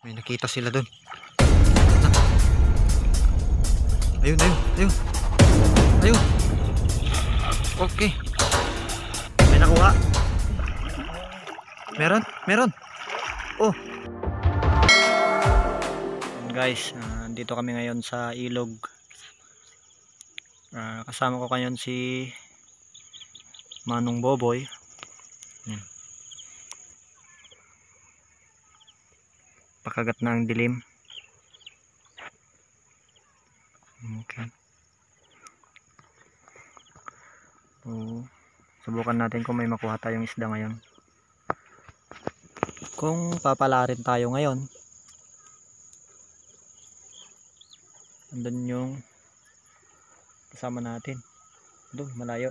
May nakita sila doon. Ayun. Ayun. Okay. May nakuha. Meron. Oh. Guys, dito kami ngayon sa ilog. Kasama ko ngayon si Manong Boboy. Pakagat na ang dilim. Okay. So, subukan natin kung may makuha tayong isda ngayon. Kung papala rin tayo ngayon, andun yung kasama natin. Doon, malayo.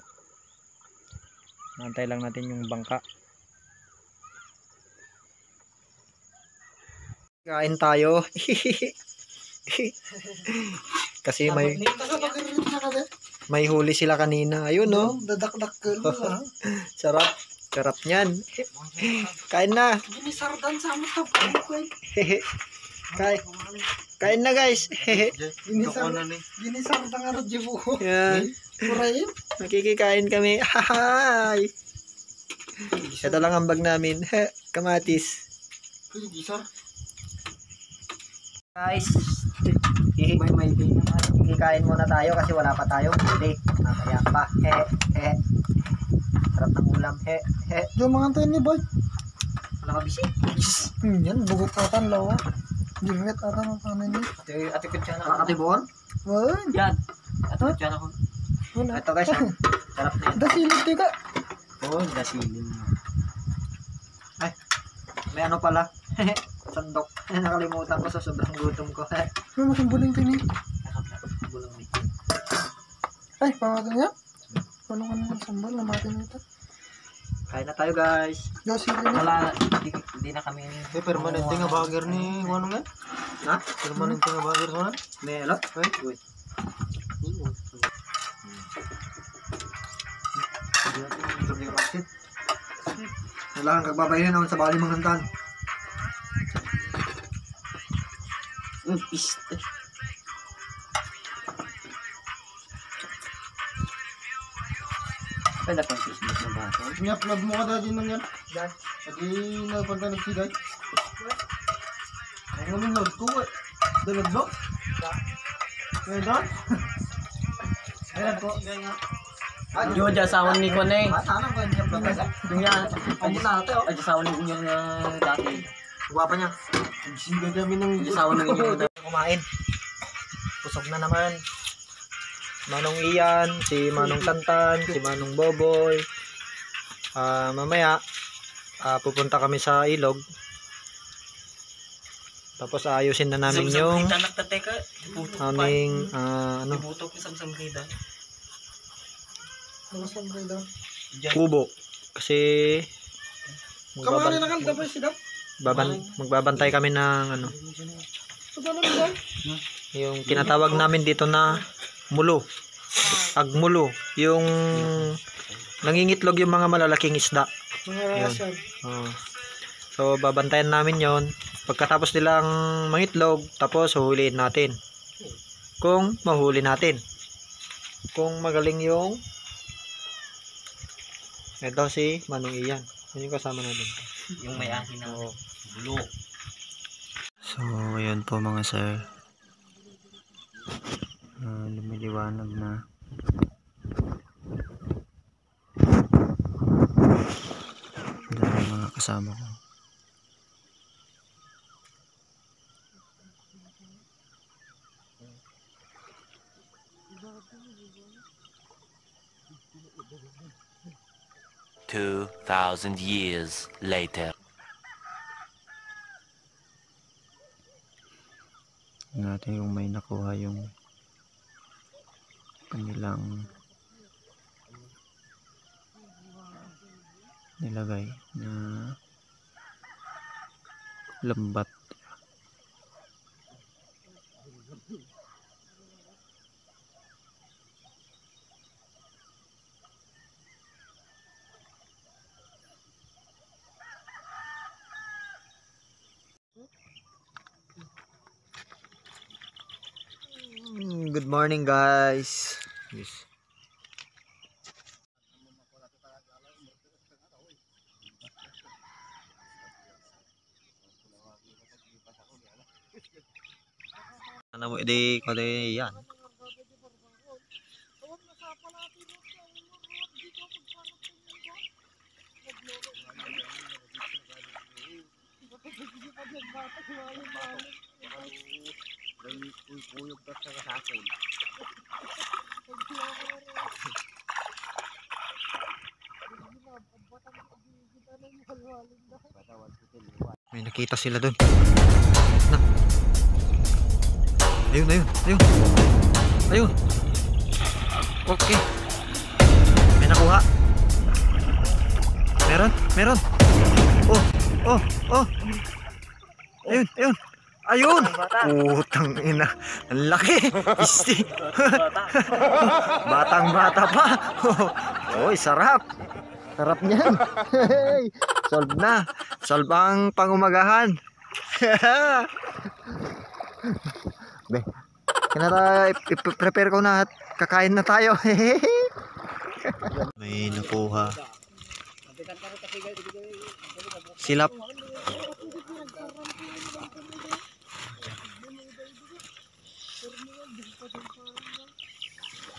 Nantay lang natin yung bangka. Kain tayo. Kasi may huli sila kanina. Ayun, no? Dadak-dak ko. Sarap niyan. Kain na. Ginisardan sa mo tap. Kain na, guys. Ginisardan nga ro jibo. Yan. Purayin. Nakikikain kami. Hi. Ito lang ang bag namin. Kamatis. Gisar. Guys, kikain muna tayo kasi wala pa tayong huli. Mamaya pa. Sarap ng ulam. Yung mga tayo ni boy. Wala ka bisi. Yan, bugot atan lawa. Ginget atan ang kanan niya. Ate kutsara. Nakatibon? Ay. Yan. Ate kutsara ko. Ito guys, sarap na yan. Dasilid tika. Oh, dasilid. Ay, may ano pala. Sandok. Nakalimutan ko sa sobrang gutom ko. May masambuling tini. Ay, pangatang niya. Paano ka naman sambal? Namatin nito. Kain na tayo, guys. Dasilid na. Wala, hindi na kami. Permanente nga bagger ni ano nga? Ha? Permanente nga bagger mo na? May alot? Wait. Wala kang kagbabayan naman sa bali mga hantan. Piste. Pwede pang Facebook na ba? Ni-upload mo ka dati nung yan? Yan. Lagi nagpunta nagsigay. Ang namin load ko eh. Dalag ba? Kaya doon? Ayan po. Yo, jasawan ni ko na eh. Sana ko hindi upload ka. Dunya, Pwede na ito. jasawan ni inyo na dati. Guwapa niya. Nagsigay kami ng Jasawan ng inyo na. Kumain. Pusog na naman. Manong Ian, si Manong Tantan, si Manong Boboy. Mamaya pupunta kami sa ilog. Tapos ayusin na namin yung aming ano, Butok ni Samsam Rida. kubo. Kasi Kamari na kang dabay sila. magbabantay kami ng ano, yung tinatawag namin dito na mulo. Agmulo. Yung nangingitlog yung mga malalaking isda. Mga Yun. rasan. So babantayan namin yon. Pagkatapos nilang mangitlog, tapos huhuliin natin. Kung mahuli natin. Kung magaling yung ito si Manong Ian. Yun yung kasama natin. Yung may ahin na Oo. bulo. So ayun po mga sir. Lumiliwanag na. Dahil mga kasama ko. Two 2,000 years later. Natin yung may nakuha yung kanilang nilagay na lambat. good morning guys. Yes. Ano mo di ko di yan. May nakita sila doon. Na. Ayun, ayun, ayun. Ayun. Okay. May nakuha. Meron, meron. Oh, oh, oh. Ayun, ayun. Ayun. Putang ina. Ang laki. Isti. Batang bata pa. Oy, sarap. Sarap niyan. Hey, solve na. Solve ang pangumagahan. Be, kinata i-prepare ko na at kakain na tayo. May nakuha. Silap.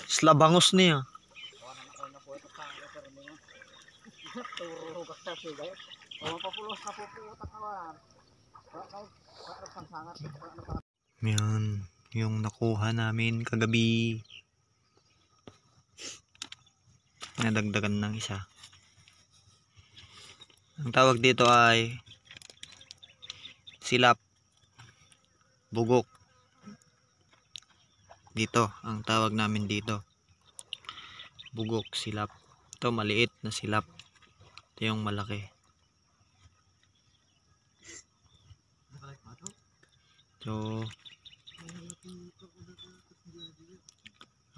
Slabangos niya. Yan, yung nakuha namin kagabi. Nadagdagan ng isa. Ang tawag dito ay silap, bugok. Dito, ang tawag namin dito. Bugok, silap. Ito maliit na silap. Ito yung malaki. So,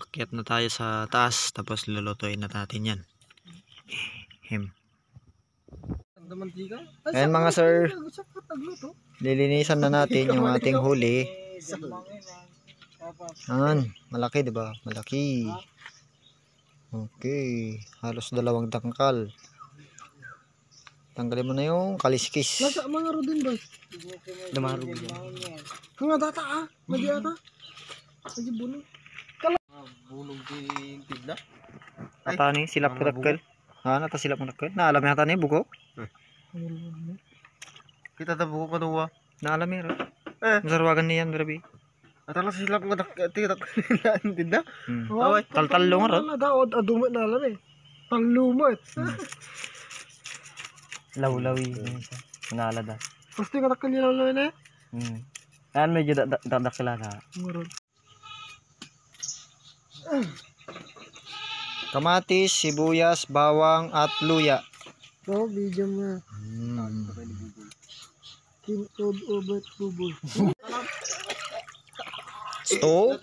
akyat na tayo sa taas, tapos lulutuin na natin yan. Him. Ayan mga sir, lilinisan na natin yung ating huli. Ayan, malaki diba? Malaki. Okay, halos 2 tangkal. Tanggalin mo na yung kaliskis. Nasa mga rodin ba? Dumarog. Mga data Magi ata. Magi bulong. Bulong din tigla. Ata ni silap kutakkel. Ha, nata silap kutakkel. Naalam yata ni buko. Kita ta buko kaduwa. Naalam yara. Masarwagan niyan, grabe. Atala silap ko tigla tinda. Tal-tal lo nga ron. Daod adumot na alam eh. Panglumot. Lawlawi nala da. Gusto nga nakalilaw na Kan medyo dadak sila na. Murod. Kamatis, sibuyas, bawang at luya. So, video mo. Kinod obet bubul. Sto?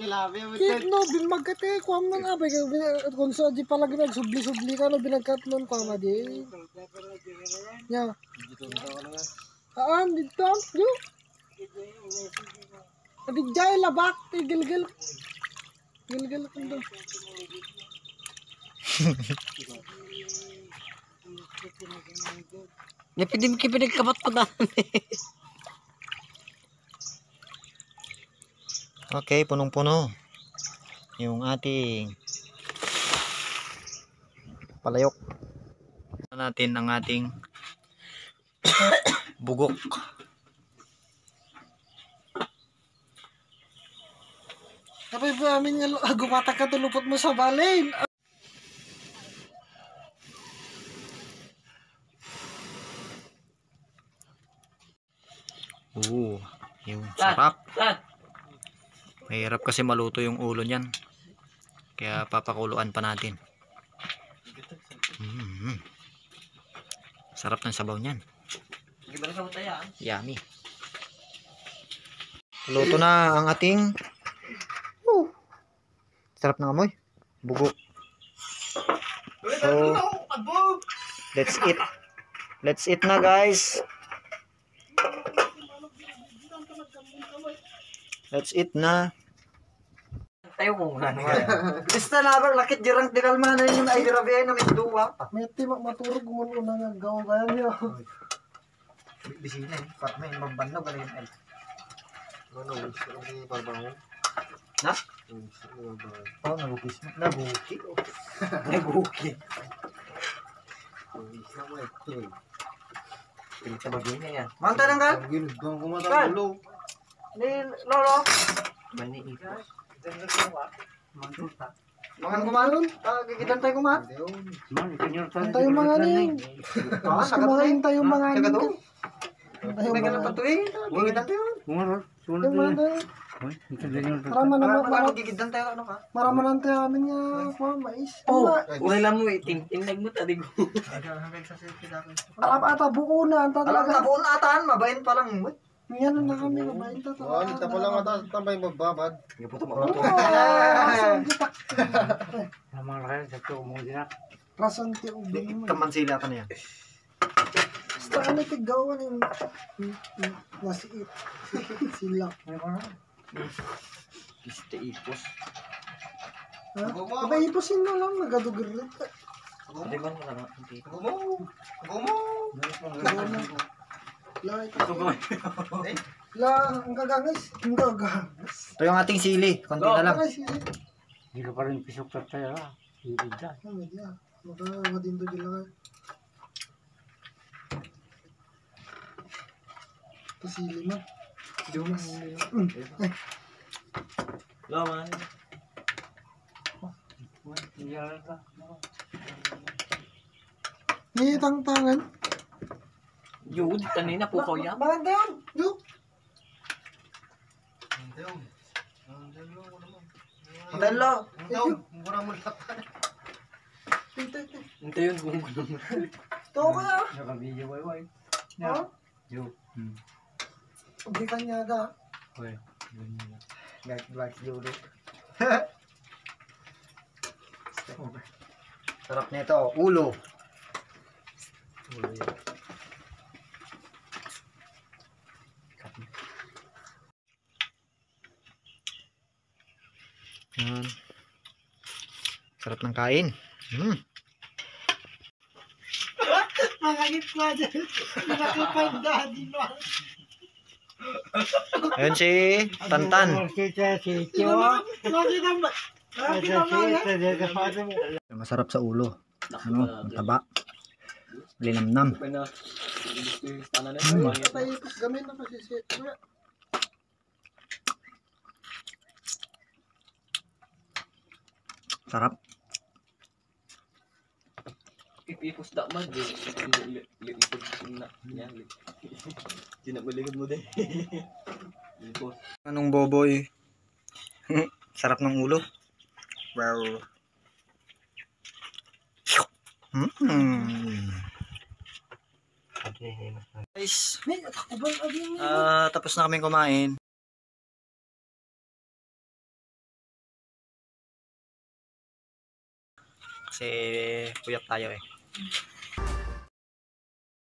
No, binmagkate ko am nang abay kung sa di pala ginag subli-subli ka no binagkat nun ko ma di. Ya. Dito yo. Adigay labak tigil-gil. Gil-gil kundo. Ya pidim kabat pa na. Okay, punong-puno yung ating palayok. Natin ang ating bugok. Kapay ba amin nga gumatak ka tulupot mo sa balin. Yung sarap. Mahirap kasi maluto yung ulo niyan. Kaya papakuluan pa natin. Sarap ng sabaw niyan. Yummy. Luto na ang ating sarap ng amoy. Bugo. So, let's eat. Let's eat na guys. Let's eat na. tayo kung ano nga. Basta na lakit jirang tinalma na yung ay grabe na may duwa. May timak maturog gumawa na nga gawa kaya niya. Bisina eh. Pat may mabando galing el. Ano, hindi parang Na? Oh, nagukis mo. Naguki. Naguki. Pinita bagay na yan. Manta nang gal? Ang gilid kang kumatang ulo. Ni lolo. Mani ipos. Mga kumaron. Gigitan tayo kumaron. Tayo mga ning. Ah, Kumain tayo mga Taga ning. doon. Tayo May ganun mga. patuloy. Gigitan tayo. Tayo mga. Marama naman Gigitan tayo ano ka? marama lang tayo amin nga kuha mais. Oh, Wala. wala mo eh. Tinag mo tadig ko. Marama ata buo na anta Alam na talaga. buon ataan. Mabayin pa lang. Yan na kami mabayin ta Oh, nita pa lang ata tambay magbabad. Rason ti ubing mo. Kaman sila ka na yan. Basta ano tigawan yung nasiit. Sila. Piste ipos. Ha? Aba ipusin na lang nagadugirit. Di ba na lang? La ito. La ang gagangis. Ang gagangis. Ito yung ating sili. Konti na lang. Ay sige. Hindi ka pa rin pisok sa tayo ha. Hindi dyan. Ano dia? Magdinto dila. Ito sili man. Dumas. Laman. Ni tangan. Yun, kanina po ko yan. Maganda yun. Yo. Antayin lo. Ito yun kung ano. Ito kaya. Naka-video way. Ha? Yo. Hindi kanya ga. Hoy. Black Judo. Sarap nito. Ulo. Yan. Sarap ng kain. Malagit ko dyan. Nakapag daddy mo. Ayun si Tantan. Masarap sa ulo. Ano? Taba. Linamnam. Tayo gamit na kasi si Sarap. Ipipos da man. Ipos na. Yan. Hindi na maligod mo din. Ipos. Anong boboy? Sarap ng ulo. Wow. Guys, May takubal agin. tapos na kaming kumain. Kasi puyat tayo eh.